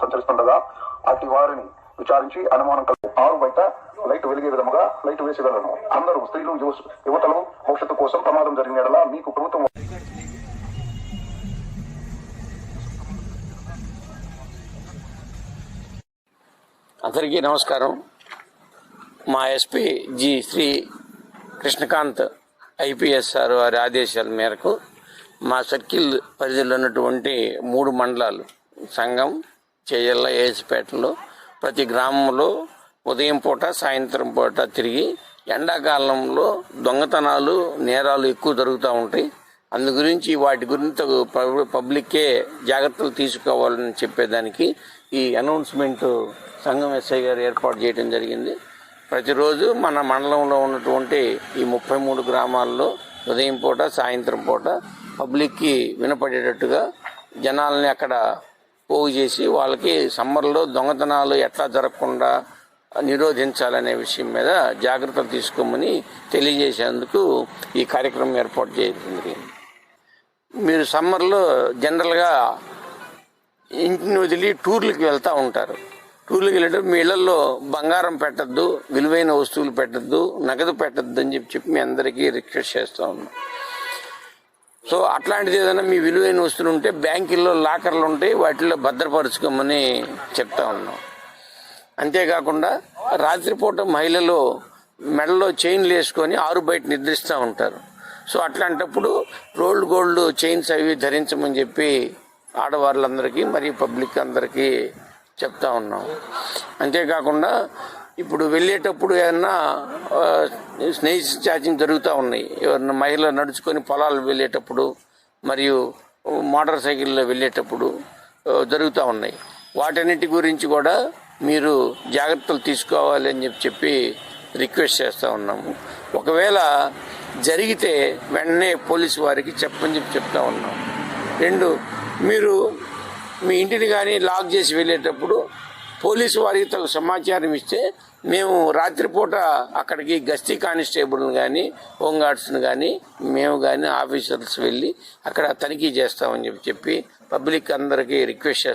సంచరిస్తుండగా అటు వారిని విచారించి అనుమానం కలిగి ఆరు బయట లైట్ వెలిగే విధముగా లైట్ వేసేగలను. అందరూ స్త్రీలు యువతలు భవిష్యత్తు కోసం ప్రమాదం జరిగినలా మీకు ప్రభుత్వం అందరికీ నమస్కారం. మా SP ji Shri Krishnakanth IPS sir వారి ఆదేశాల మేరకు మా సర్కిల్ పరిధిలో ఉన్నటువంటి 3 మండలాలు సంగం, చేజల్ల, ఏసుపేటలో ప్రతి గ్రామంలో ఉదయం పూట సాయంత్రం పూట తిరిగి ఎండాకాలంలో దొంగతనాలు నేరాలు ఎక్కువ జరుగుతూ ఉంటాయి. అందు గురించి వాటి గురించి పబ్లిక్కే జాగ్రత్తలు తీసుకోవాలని చెప్పేదానికి ఈ అనౌన్స్మెంట్ సంఘం ఎస్ఐ గారు ఏర్పాటు చేయడం జరిగింది. ప్రతిరోజు మన మండలంలో ఉన్నటువంటి ఈ 33 గ్రామాల్లో ఉదయం పూట సాయంత్రం పూట పబ్లిక్కి వినపడేటట్టుగా జనాలని అక్కడ పోగు చేసి వాళ్ళకి సమ్మర్లో దొంగతనాలు ఎట్లా జరగకుండా నిరోధించాలనే విషయం మీద జాగ్రత్తలు తీసుకోమని తెలియజేసేందుకు ఈ కార్యక్రమం ఏర్పాటు చేసింది. మీరు సమ్మర్లో జనరల్గా ఇంటిని వదిలి టూర్లకు వెళ్తూ ఉంటారు. టూర్లకు వెళ్ళేటప్పుడు మీ ఇళ్లలో బంగారం పెట్టద్దు, విలువైన వస్తువులు పెట్టద్దు, నగదు పెట్టద్దు అని చెప్పి మీ అందరికీ రిక్వెస్ట్ చేస్తూ ఉన్నాం. సో అట్లాంటిది ఏదైనా మీ విలువైన వస్తువులు ఉంటే బ్యాంకుల్లో లాకర్లు ఉంటాయి, వాటిల్లో భద్రపరుచుకోమని చెప్తా ఉన్నాం. అంతేకాకుండా రాత్రిపూట మహిళలు మెడలో చైన్లు వేసుకొని ఆరు బయట నిద్రిస్తూ ఉంటారు. సో అట్లాంటప్పుడు రోల్డ్ గోల్డ్ చైన్స్ అవి ధరించమని చెప్పి ఆడవాళ్ళందరికీ మరియు పబ్లిక్ అందరికీ చెప్తా ఉన్నాం. అంతేకాకుండా ఇప్పుడు వెళ్ళేటప్పుడు ఏమన్నా స్నేహితు ఛార్జింగ్ జరుగుతూ ఉన్నాయి. ఎవరన్నా మహిళలు నడుచుకొని పొలాలు వెళ్ళేటప్పుడు మరియు మోటార్ సైకిల్లో వెళ్ళేటప్పుడు జరుగుతూ ఉన్నాయి. వాటన్నిటి గురించి కూడా మీరు జాగ్రత్తలు తీసుకోవాలి అని చెప్పి రిక్వెస్ట్ చేస్తూ ఉన్నాము. ఒకవేళ జరిగితే వెంటనే పోలీసు వారికి చెప్పని చెప్తా ఉన్నాం. 2, మీరు మీ ఇంటిని కానీ లాక్ చేసి వెళ్ళేటప్పుడు పోలీసు వారికి తగు సమాచారం ఇస్తే మేము రాత్రిపూట అక్కడికి గస్తీ కానిస్టేబుల్ని కానీ హోంగార్డ్స్ని కానీ మేము కానీ ఆఫీసర్స్ వెళ్ళి అక్కడ తనిఖీ చేస్తామని చెప్పి పబ్లిక్ అందరికీ రిక్వెస్ట్ చేస్తాం.